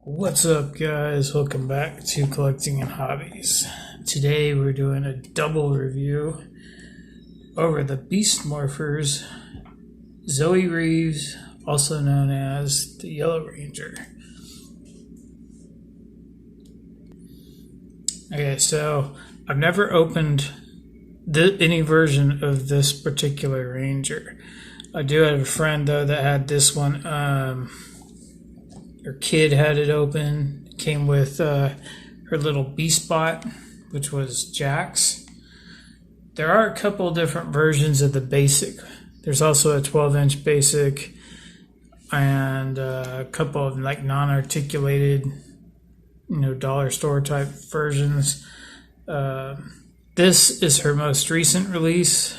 What's up, guys? Welcome back to Collecting and Hobbies. Today we're doing a double review over the Beast Morphers Zoe Reeves, also known as the Yellow Ranger. Okay, so I've never opened any version of this particular Ranger. I do have a friend though that had this one. Her kid had it open. It came with her little Beast Bot, which was Jax. There are a couple different versions of the basic. There's also a 12-inch basic and a couple of like non-articulated, dollar store type versions. This is her most recent release.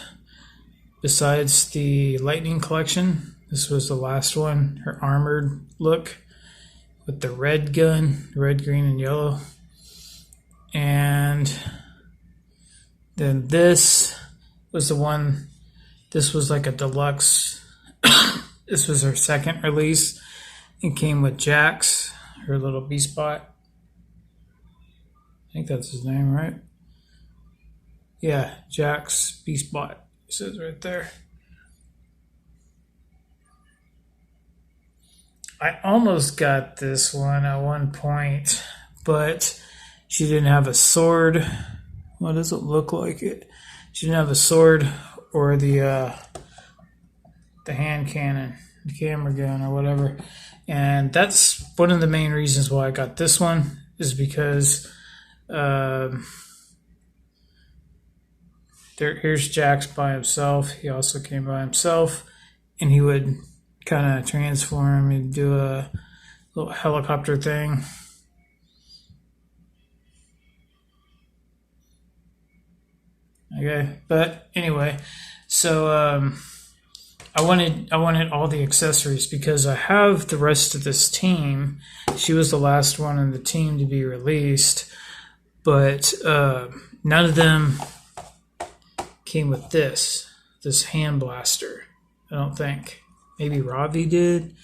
Besides the Lightning Collection, this was the last one. Her armored look with the red gun, red, green, and yellow. And then this was the one, this was like a deluxe. This was her second release. It came with Jax, her little Beast Bot. I think that's his name, right? Yeah, Jax Beast Bot. It says right there. I almost got this one at one point, but she didn't have a sword. What does it look like? She didn't have a sword or the hand cannon, the camera gun or whatever. And that's one of the main reasons why I got this one, is because here's Jax by himself. He also came by himself, and he would kind of transform and do a little helicopter thing. Okay, but anyway, so I wanted all the accessories because I have the rest of this team. She was the last one in the team to be released, but none of them came with this hand blaster. I don't think. Maybe Ravi did,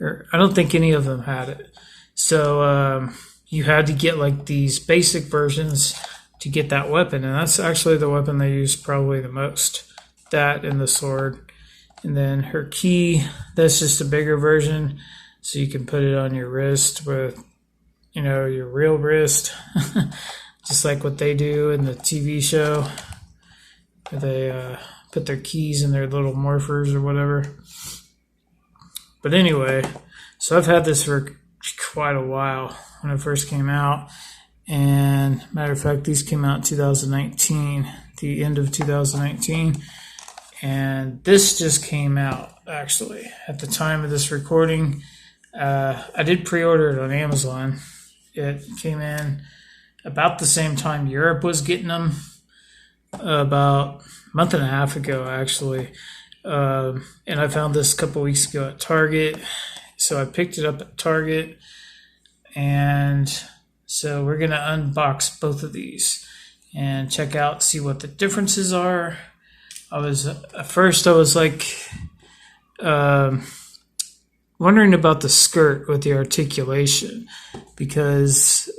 or I don't think any of them had it. So you had to get like these basic versions to get that weapon, and that's actually the weapon they use probably the most. That and the sword, and then her key. That's just a bigger version, so you can put it on your wrist with, your real wrist, just like what they do in the TV show. Where they put their keys in their little morphers or whatever. But anyway, so I've had this for quite a while when it first came out. And matter of fact, these came out in 2019, the end of 2019. And this just came out, actually, at the time of this recording. I did pre-order it on Amazon. It came in about the same time Europe was getting them, about a month and a half ago, actually. And I found this a couple weeks ago at Target. So I picked it up at Target. And so we're going to unbox both of these and check out, see what the differences are. At first I was like wondering about the skirt with the articulation, because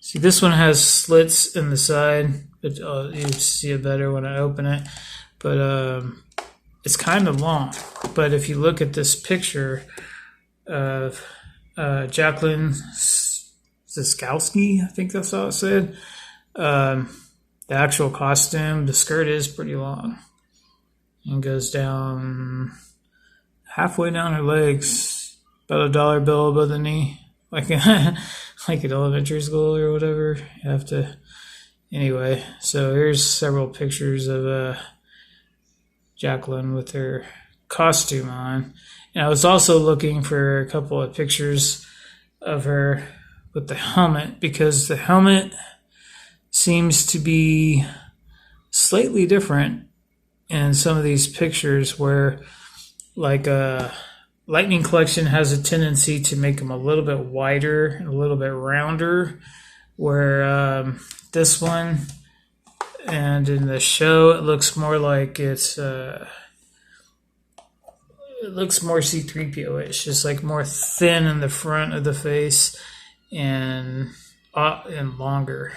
see, this one has slits in the side, but you see it better when I open it. But it's kind of long. But if you look at this picture of Jacqueline Ziskowski, I think that's how it said, the actual costume, the skirt is pretty long and goes down halfway down her legs, about a dollar bill above the knee, like like at elementary school or whatever. You have to. Anyway, so here's several pictures of Jacqueline with her costume on. And I was also looking for a couple of pictures of her with the helmet, because the helmet seems to be slightly different in some of these pictures, where like Lightning Collection has a tendency to make them a little bit wider and a little bit rounder, where this one, and in the show, it looks more like it's it looks more C-3PO-ish, just like more thin in the front of the face and longer,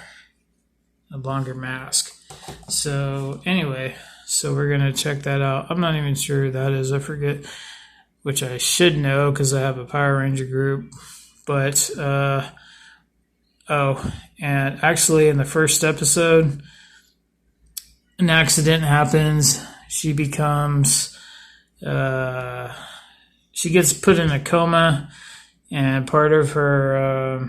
a longer mask. So anyway, so we're gonna check that out. I'm not even sure who that is. I forget, which I should know because I have a Power Ranger group. But oh, and actually in the first episode, an accident happens. She becomes, she gets put in a coma, and part of her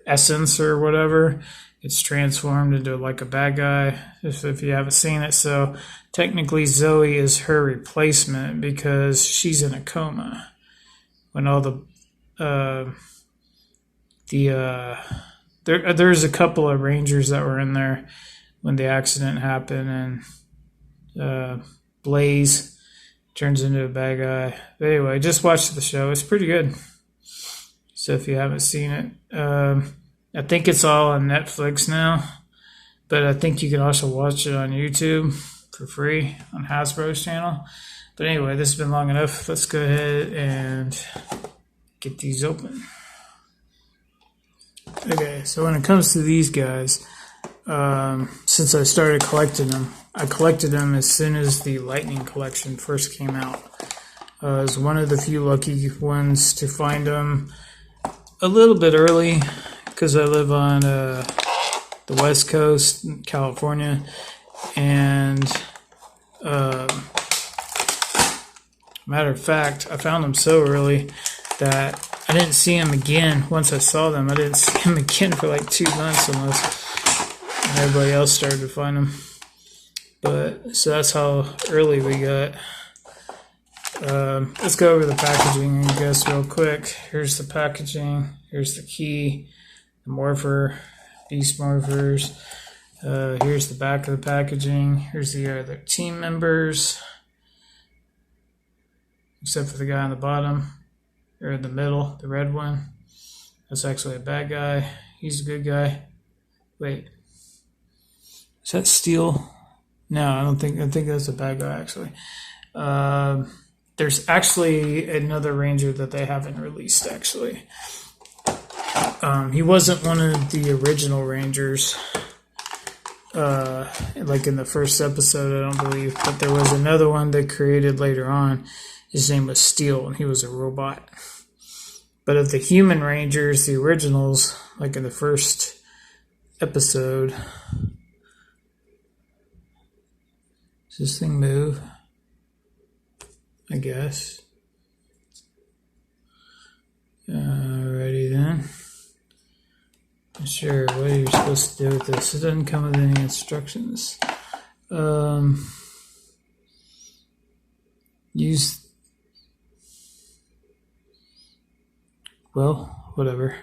essence or whatever gets transformed into like a bad guy, if you haven't seen it. So technically Zoe is her replacement because she's in a coma when all there's a couple of Rangers that were in there when the accident happened, and Blaze turns into a bad guy. But anyway, just watch the show. It's pretty good. So if you haven't seen it, I think it's all on Netflix now, but I think you can also watch it on YouTube for free on Hasbro's channel. But anyway, this has been long enough. Let's go ahead and get these open. Okay, so when it comes to these guys, since I started collecting them, I collected them as soon as the Lightning collection first came out. I was one of the few lucky ones to find them a little bit early because I live on the West Coast, California, and matter of fact, I found them so early that I didn't see them again. Once I saw them, I didn't see them again for like 2 months almost. And everybody else started to find them. But so that's how early we got. Let's go over the packaging, I guess, real quick. Here's the packaging. Here's the key, the morpher, beast morphers. Here's the back of the packaging. Here's the other team members, except for the guy on the bottom. Or in the middle, the red one. That's actually a bad guy. He's a good guy. Wait. Is that Steel? No, I think that's a bad guy, actually. There's actually another Ranger that they haven't released, actually. He wasn't one of the original Rangers, like in the first episode, I don't believe. But there was another one they created later on. His name was Steel, and he was a robot. But of the human Rangers, the originals, like in the first episode... Does this thing move? I guess. Alrighty then. Not sure what you're supposed to do with this. It doesn't come with any instructions. Use... Well, whatever.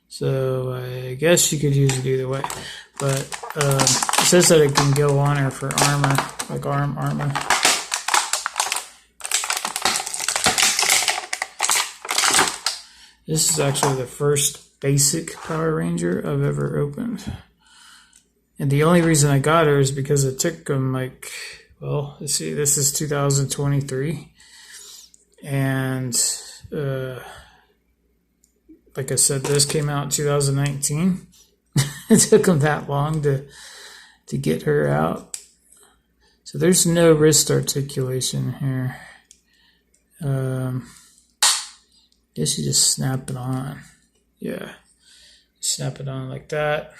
So I guess you could use it either way. But it says that it can go on her for armor, like armor. This is actually the first basic Power Ranger I've ever opened. And the only reason I got her is because it took them like, well, let's see, this is 2023. And like I said, this came out in 2019. It took them that long to get her out. So there's no wrist articulation here. Guess you just snap it on. Yeah. Snap it on like that.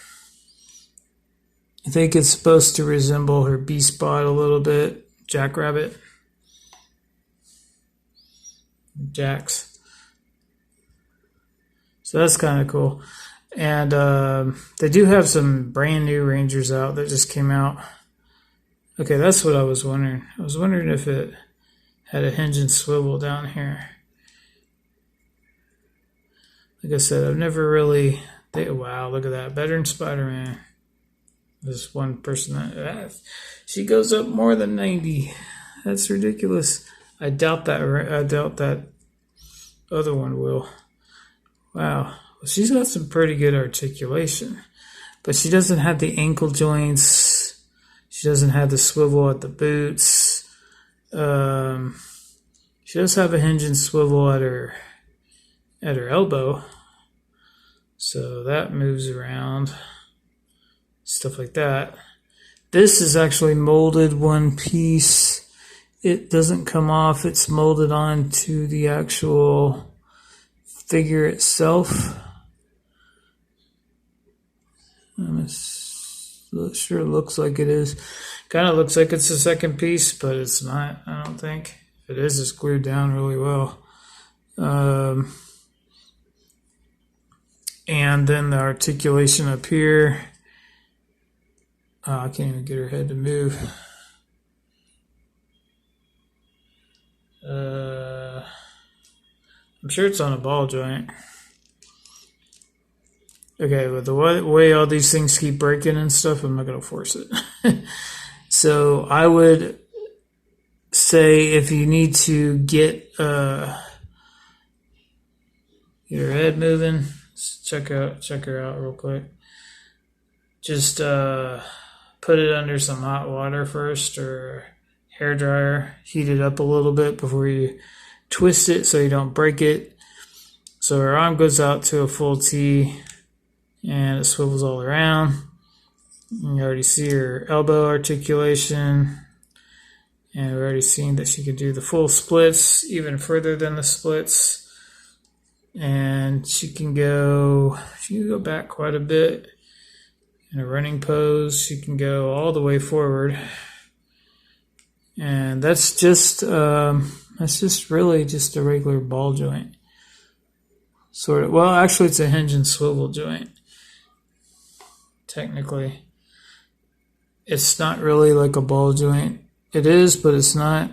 I think it's supposed to resemble her B-Spot a little bit. Jackrabbit. Jax. So that's kind of cool. And they do have some brand new Rangers out that just came out. Okay, that's what I was wondering. I was wondering if it had a hinge and swivel down here. Like I said, I've never really... wow, look at that. Better than Spider-Man. There's one person that... she goes up more than 90. That's ridiculous. I doubt that other one will. Wow. Well, she's got some pretty good articulation. But she doesn't have the ankle joints. She doesn't have the swivel at the boots. She She does have a hinge and swivel at her elbow, so that moves around, stuff like that. This is actually molded one piece. It doesn't come off. It's molded onto the actual figure itself. I'm sure it looks like it is. Kind of looks like it's the second piece, but it's not, I don't think. If it is, it's glued down really well. And then the articulation up here. I can't even get her head to move. I'm sure it's on a ball joint. Okay, with the way all these things keep breaking and stuff, I'm not going to force it. So I would say if you need to get your head moving, check her out real quick. Just put it under some hot water first, or hair dryer. Heat it up a little bit before you twist it so you don't break it. So her arm goes out to a full T, and it swivels all around. You already see her elbow articulation, and we've already seen that she could do the full splits, even further than the splits. And she can go back quite a bit in a running pose. She can go all the way forward, and that's just really just a regular ball joint, sort of. Well, actually, it's a hinge and swivel joint. Technically, it's not really like a ball joint. It is, but it's not.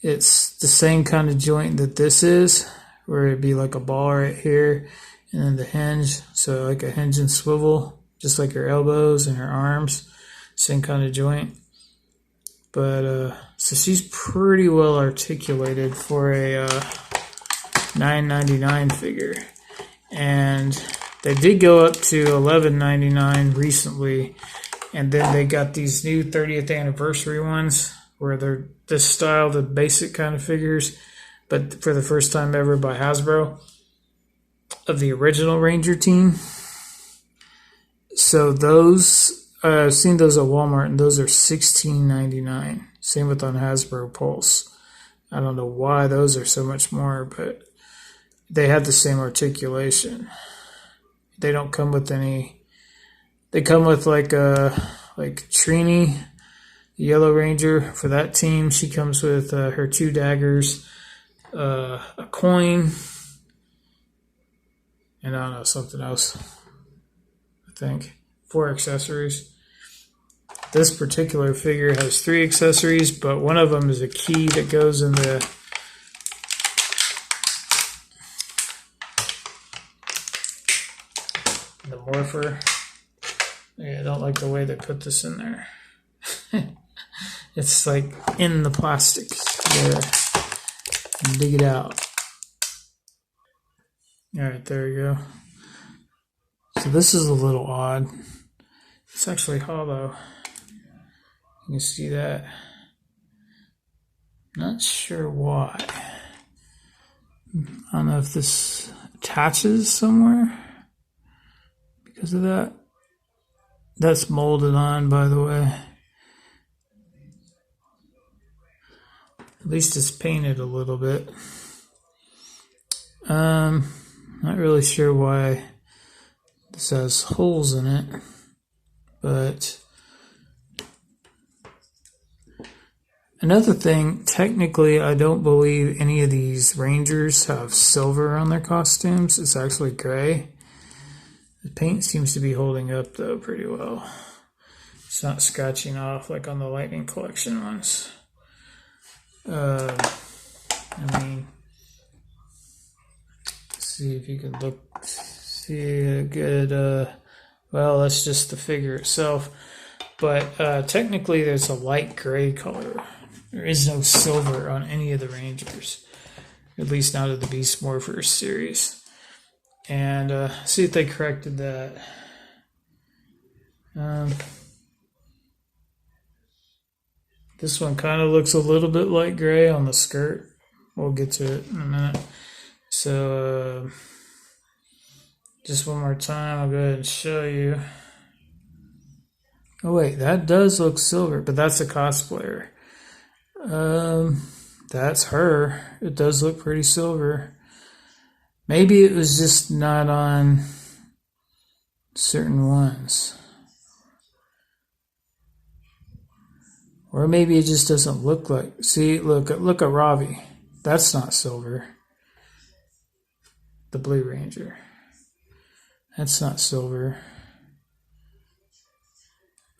It's the same kind of joint that this is, where it'd be like a ball right here, and then the hinge. So like a hinge and swivel, just like her elbows and her arms, same kind of joint. But so she's pretty well articulated for a $9.99 figure, and they did go up to $11.99 recently, and then they got these new 30th anniversary ones where they're this style, the basic kind of figures, but for the first time ever by Hasbro, of the original Ranger team. So those, I've seen those at Walmart, and those are $16.99. Same with on Hasbro Pulse. I don't know why those are so much more, but they have the same articulation. They don't come with any. They come with like Trini, the Yellow Ranger for that team. She comes with her 2 daggers, a coin, and I don't know, something else. I think 4 accessories. This particular figure has 3 accessories, but one of them is a key that goes in the morpher. Yeah, I don't like the way they put this in there. It's like in the plastic there. Dig it out. Alright, there you go. So this is a little odd. It's actually hollow. You can see that. Not sure why. I don't know if this attaches somewhere because of that. That's molded on, by the way. At least it's painted a little bit. Not really sure why this has holes in it, but another thing, technically, I don't believe any of these Rangers have silver on their costumes. It's actually gray. The paint seems to be holding up, though, pretty well. It's not scratching off like on the Lightning Collection ones. I mean, see if you can see a good, well, that's just the figure itself. But technically, there's a light gray color. There is no silver on any of the Rangers, at least not of the Beast Morphers series. And see if they corrected that. This one kind of looks a little bit light gray on the skirt, we'll get to it in a minute. So just one more time, I'll go ahead and show you. Oh wait, that does look silver, but that's a cosplayer. That's her. It does look pretty silver. Maybe it was just not on certain ones. Or maybe it just doesn't look like. See, look at Ravi. That's not silver. The Blue Ranger. That's not silver.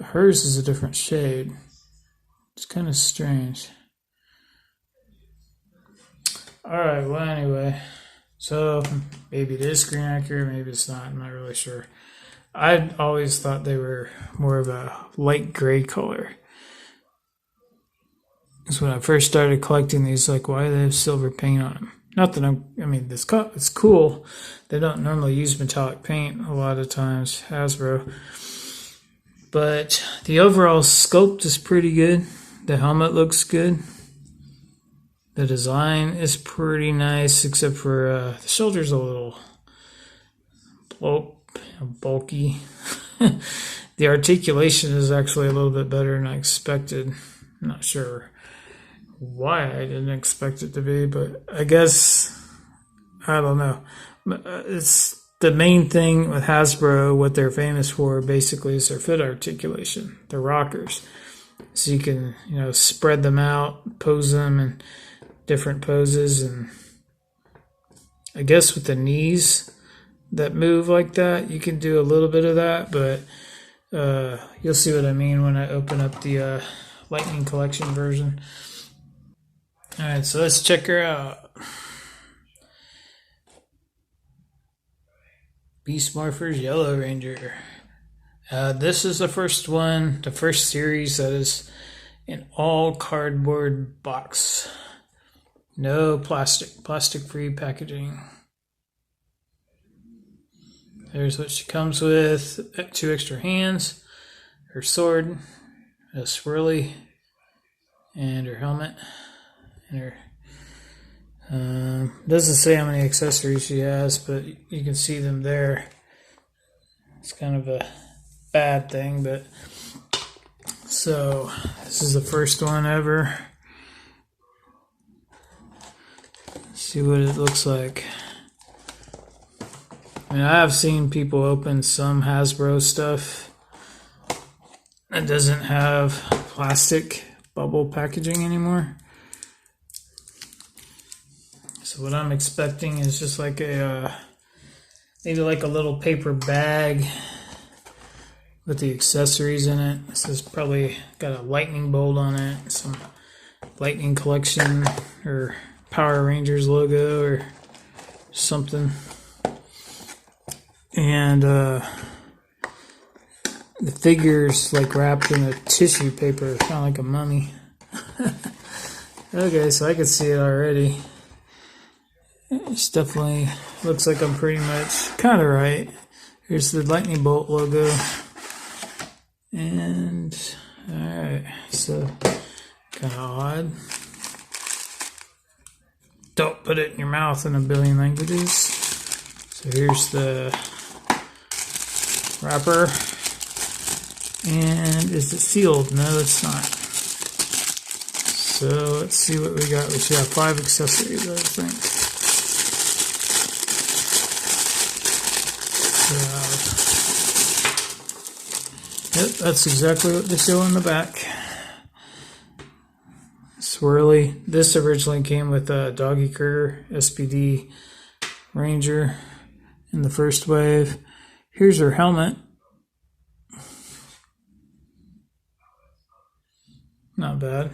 Hers is a different shade. It's kind of strange. Alright, well, anyway. So, maybe it is screen accurate, maybe it's not. I'm not really sure. I always thought they were more of a light gray color. Because when I first started collecting these, like, why do they have silver paint on them? Not that it's cool. They don't normally use metallic paint a lot of times, Hasbro. But the overall sculpt is pretty good. The helmet looks good. The design is pretty nice, except for the shoulder's a little bulky. The articulation is actually a little bit better than I expected. I'm not sure why I didn't expect it to be, but I guess, I don't know. It's the main thing with Hasbro, what they're famous for basically is their foot articulation, the rockers. So you can, spread them out, pose them in different poses, and I guess with the knees that move like that, you can do a little bit of that, but you'll see what I mean when I open up the Lightning Collection version. Alright, so let's check her out. Beast Morphers Yellow Ranger. This is the first one, the first series that is an all cardboard box. No plastic-free packaging. There's what she comes with, 2 extra hands, her sword, a swirly, and her helmet. And her doesn't say how many accessories she has, but you can see them there. It's kind of a bad thing, but so this is the first one ever. Let's see what it looks like. I mean, I have seen people open some Hasbro stuff that doesn't have plastic bubble packaging anymore. So what I'm expecting is just like maybe like a little paper bag with the accessories in it. This is probably got a lightning bolt on it, some Lightning Collection or Power Rangers logo or something. And the figure's like wrapped in a tissue paper, kind of like a mummy. Okay, so I can see it already. It definitely looks like I'm pretty much kind of right. Here's the lightning bolt logo. And, alright, so kind of odd. Don't put it in your mouth in a billion languages. So here's the wrapper. And is it sealed? No, it's not. So let's see what we got. We should have 5 accessories, I think. Yep, that's exactly what they show on the back. Swirly. This originally came with Doggy Critter, SPD Ranger in the first wave. Here's her helmet. Not bad.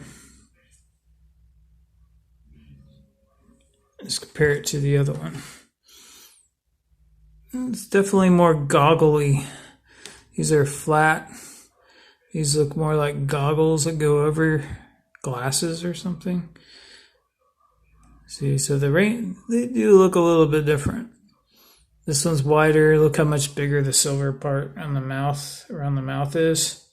Let's compare it to the other one. It's definitely more goggly. These are flat. These look more like goggles that go over glasses or something. See, so they do look a little bit different. This one's wider. Look how much bigger the silver part on the mouth, around the mouth is.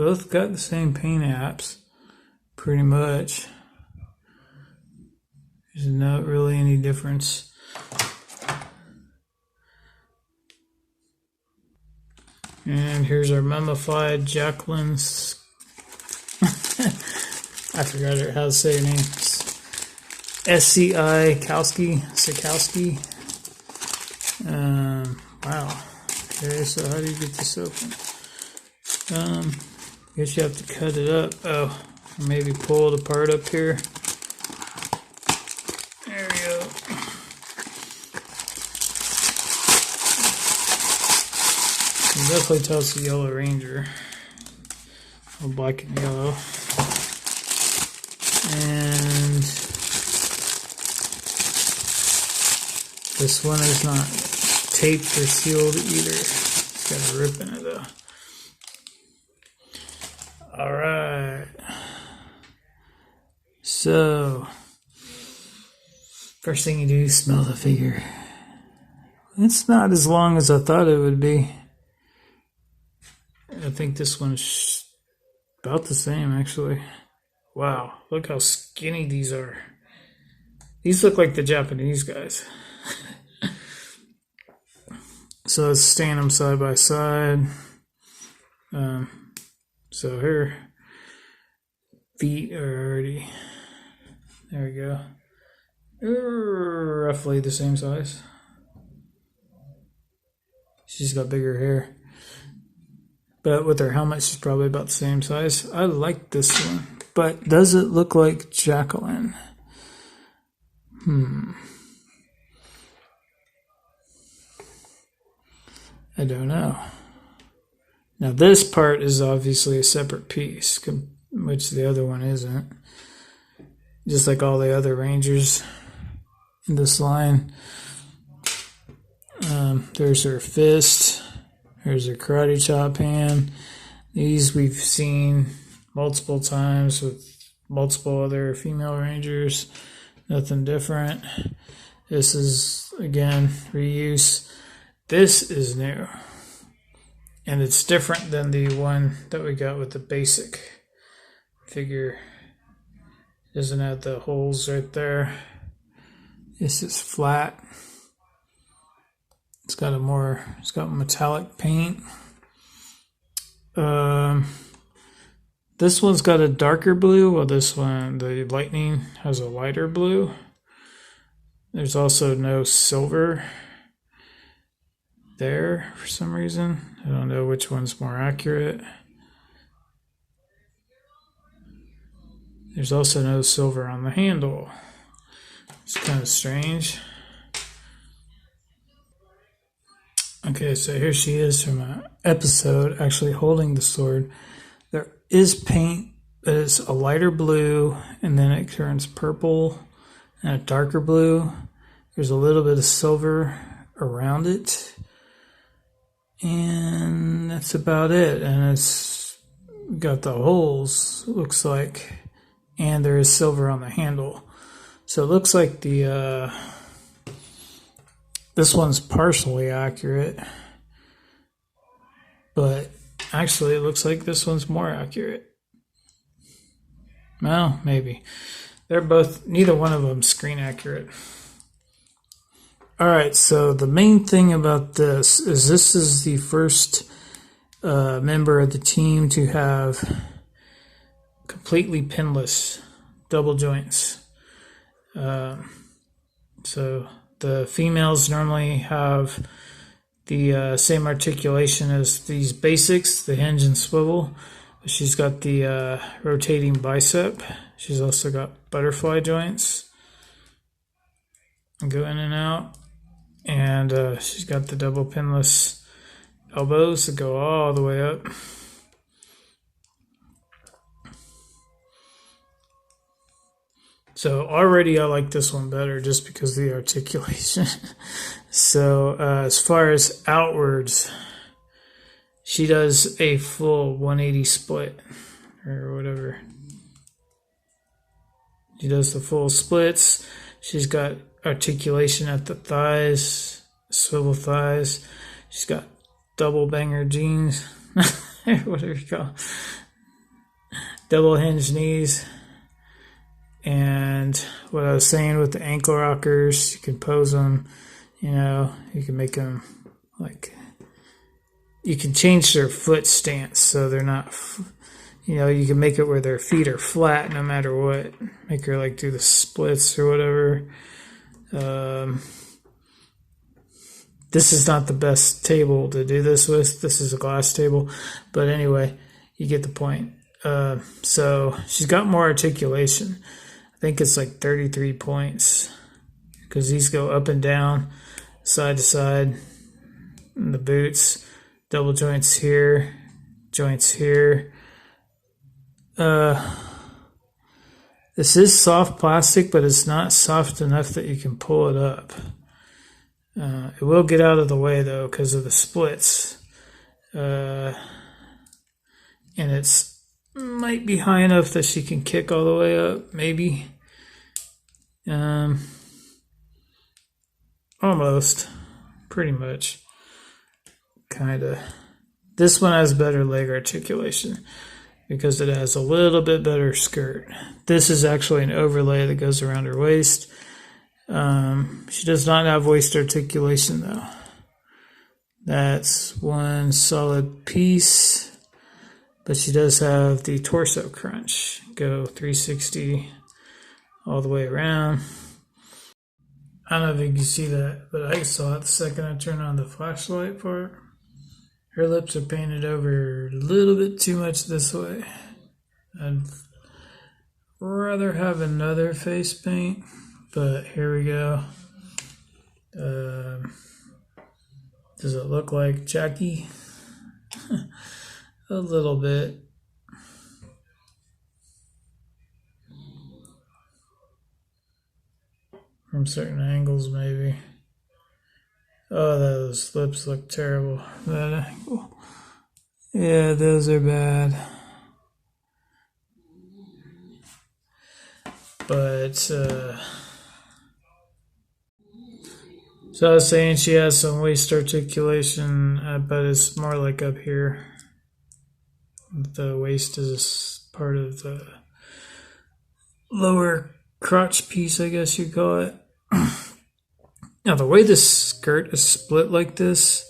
both got the same paint apps, pretty much. There's not really any difference. And here's our mummified Jacqueline's. I forgot how to say her name. SCI Sikowski. Wow. Okay, so how do you get this open? Guess you have to cut it up. Oh, maybe pull it apart up here. There we go. You can definitely tell it's a Yellow Ranger. Or black and yellow. And this one is not taped or sealed either. It's got a rip in it though. Alright. So, first thing you do is smell the figure. It's not as long as I thought it would be. I think this one's about the same actually. Wow, look how skinny these are. These look like the Japanese guys. So let's stand them side by side. So her feet are already, there we go. Roughly the same size. She's got bigger hair. But with her helmet, she's probably about the same size. I like this one. But does it look like Jacqueline? I don't know. Now this part is obviously a separate piece, which the other one isn't. Just like all the other Rangers in this line. There's her fist. There's her karate chop hand. These we've seen multiple times with multiple other female Rangers. Nothing different. This is, again, reuse. This is new. And it's different than the one that we got with the basic figure. It doesn't have the holes right there. This is flat. It's got metallic paint. This one's got a darker blue, while this one, the Lightning, has a lighter blue. There's also no silver there for some reason. I don't know which one's more accurate. There's also no silver on the handle. It's kind of strange. Okay, so here she is from an episode actually holding the sword. There is paint that is a lighter blue, and then it turns purple and a darker blue. There's a little bit of silver around it. And that's about it. And it's got the holes, looks like, and there is silver on the handle. So it looks like the this one's partially accurate, but actually it looks like this one's more accurate. Well, maybe. They're both, neither one of them screen accurate. Alright, so the main thing about this is the first member of the team to have completely pinless double joints. So the females normally have the same articulation as these basics, the hinge and swivel. She's got the rotating bicep. She's also got butterfly joints. Go in and out. And she's got the double pinless elbows that go all the way up. So already I like this one better just because of the articulation. So as far as outwards, she does a full 180 split or whatever. She does the full splits. She's got articulation at the thighs, swivel thighs. She's got double banger jeans, whatever you call it. double hinge knees. And what I was saying with the ankle rockers, you can pose them, you can make them like, you can change their foot stance so they're not, you can make it where their feet are flat no matter what. Make her like do the splits or whatever. This is not the best table to do this with. This is a glass table. But anyway, you get the point. So she's got more articulation. I think it's like 33 points because these go up and down, side to side. And the boots, double joints here, joints here. This is soft plastic, but it's not soft enough that you can pull it up. It will get out of the way though because of the splits. And it's might be high enough that she can kick all the way up, maybe. Almost. Pretty much. Kinda. This one has better leg articulation because it has a little bit better skirt. This is actually an overlay that goes around her waist. She does not have waist articulation though. That's one solid piece. But she does have the torso crunch. Go 360 all the way around. I don't know if you can see that, but I saw it the second I turned on the flashlight part. Her lips are painted over a little bit too much this way. I'd rather have another face paint, but here we go. Does it look like Jackie? A little bit. From certain angles, maybe. Oh, those lips look terrible. That angle. Yeah, those are bad. But, so I was saying she has some waist articulation, but it's more like up here. The waist is part of the lower crotch piece, I guess you call it. Now, the way this skirt is split like this,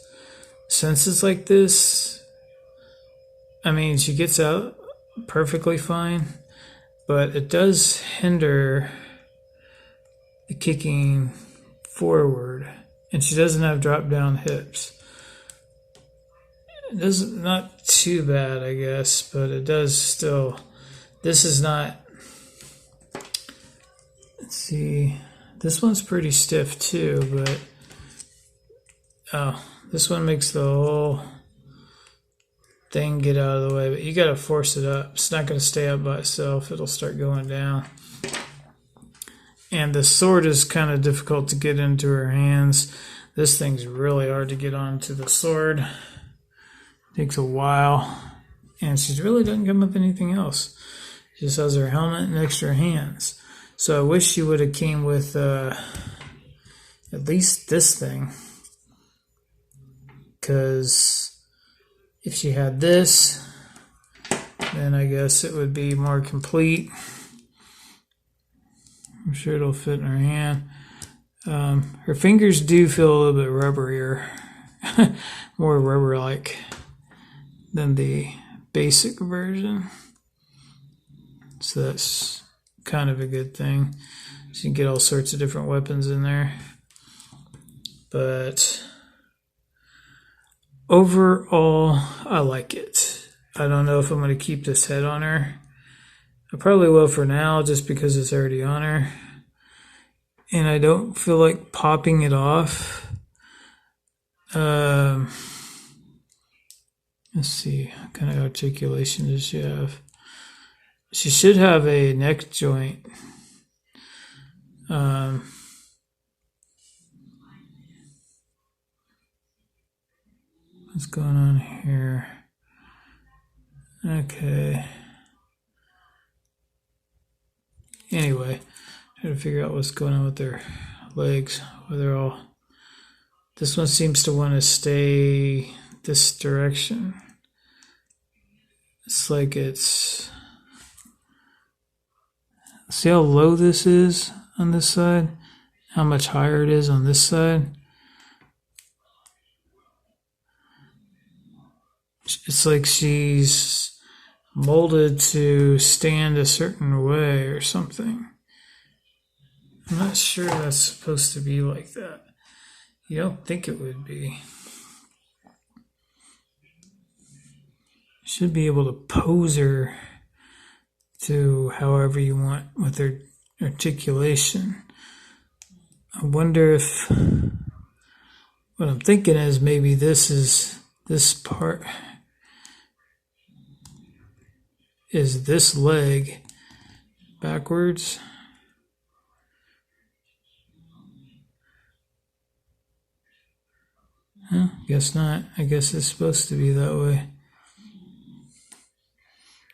since it's like this, I mean, she gets out perfectly fine, but it does hinder the kicking forward, and she doesn't have drop down hips. It does not too bad, I guess, but it does still. This is not. Let's see. This one's pretty stiff too, but this one makes the whole thing get out of the way. But you gotta force it up. It's not gonna stay up by itself. It'll start going down. And the sword is kind of difficult to get into her hands. This thing's really hard to get onto the sword. Takes a while, and she really doesn't come up anything else. She just has her helmet and extra hands. So I wish she would have came with at least this thing, because if she had this, then I guess it would be more complete. I'm sure it'll fit in her hand. Her fingers do feel a little bit rubberier, more rubber-like than the basic version. So that's kind of a good thing. So you can get all sorts of different weapons in there. But overall, I like it. I don't know if I'm going to keep this head on her. I probably will for now, just because it's already on her. And I don't feel like popping it off. Let's see, what kind of articulation does she have? She should have a neck joint. What's going on here? Okay. Anyway, trying to figure out what's going on with their legs. Where they're all. This one seems to want to stay this direction. It's like it's See how low this is on this side? How much higher it is on this side? It's like she's molded to stand a certain way or something. I'm not sure that's supposed to be like that. You don't think it would be. Should be able to pose her to however you want with her articulation. I wonder if what I'm thinking is maybe this part is this leg backwards. Huh? Guess not. I guess it's supposed to be that way.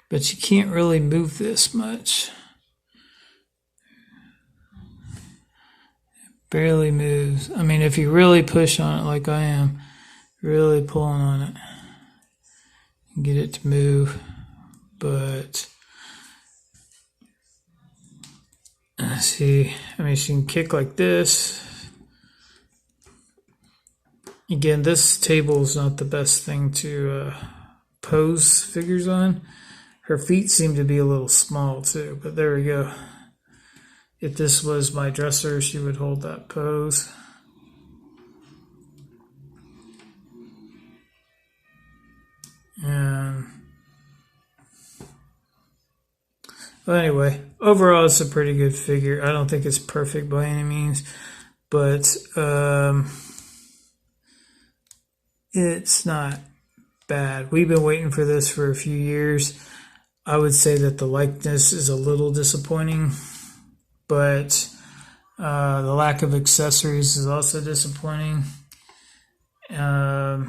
But you can't really move this much. It barely moves. I mean, if you really push on it like I am, really pulling on it, and get it to move. But see, I mean, she can kick like this. Again, this table is not the best thing to pose figures on. Her feet seem to be a little small too, but there we go. If this was my dresser, she would hold that pose. And well, anyway, overall, it's a pretty good figure. I don't think it's perfect by any means, but it's not bad. We've been waiting for this for a few years. I would say that the likeness is a little disappointing, but the lack of accessories is also disappointing. I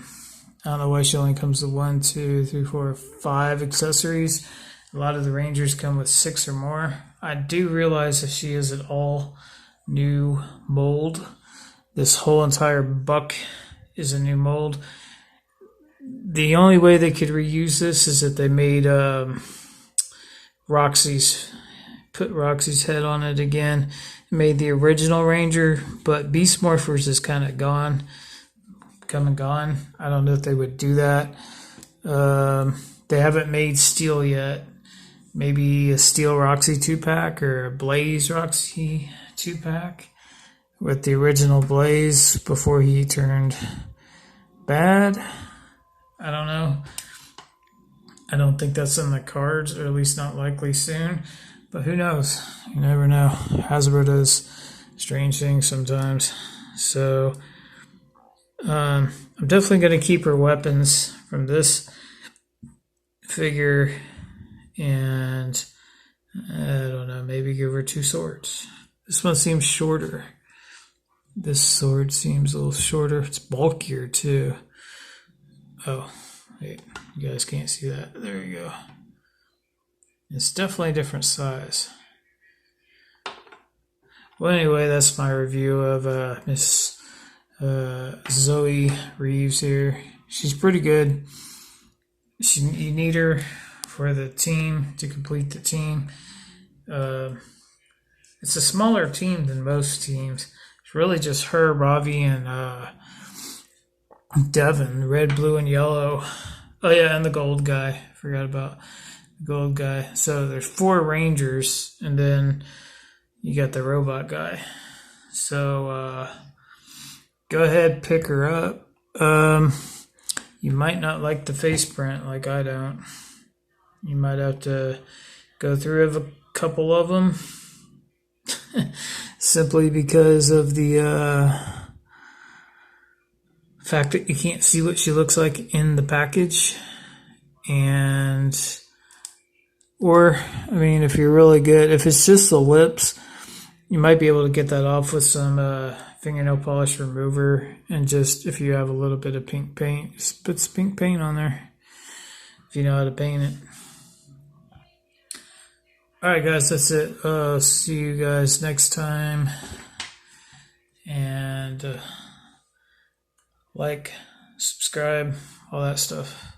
don't know why she only comes with 1, 2, 3, 4, 5 accessories. A lot of the Rangers come with 6 or more. I do realize that she is an all new mold. This whole entire buck is a new mold. The only way they could reuse this is that they made put Roxy's head on it again, made the original Ranger, but Beast Morphers is kind of come and gone. I don't know if they would do that. They haven't made Steel yet. Maybe a Steel Roxy 2-pack or a Blaze Roxy 2-pack with the original Blaze before he turned bad. I don't know. I don't think that's in the cards, or at least not likely soon. But who knows? You never know. Hasbro does strange things sometimes. So I'm definitely going to keep her weapons from this figure, and I don't know, maybe give her 2 swords. This one seems shorter. This sword seems a little shorter. It's bulkier too. Oh, wait, you guys can't see that. There you go. It's definitely a different size. Well, anyway, that's my review of Miss Zoe Reeves here. She's pretty good. You need her for the team, to complete the team. It's a smaller team than most teams. It's really just her, Ravi, and Devin, red, blue, and yellow. Oh yeah, and the gold guy. Forgot about the gold guy. So there's 4 Rangers, and then you got the robot guy. So go ahead, pick her up. You might not like the face print like I don't. You might have to go through a couple of them simply because of the fact that you can't see what she looks like in the package. Or I mean, if you're really good, if it's just the lips, you might be able to get that off with some fingernail polish remover, and just, if you have a little bit of pink paint, just put some pink paint on there if you know how to paint it. Alright guys, that's it. See you guys next time, and like, subscribe, all that stuff.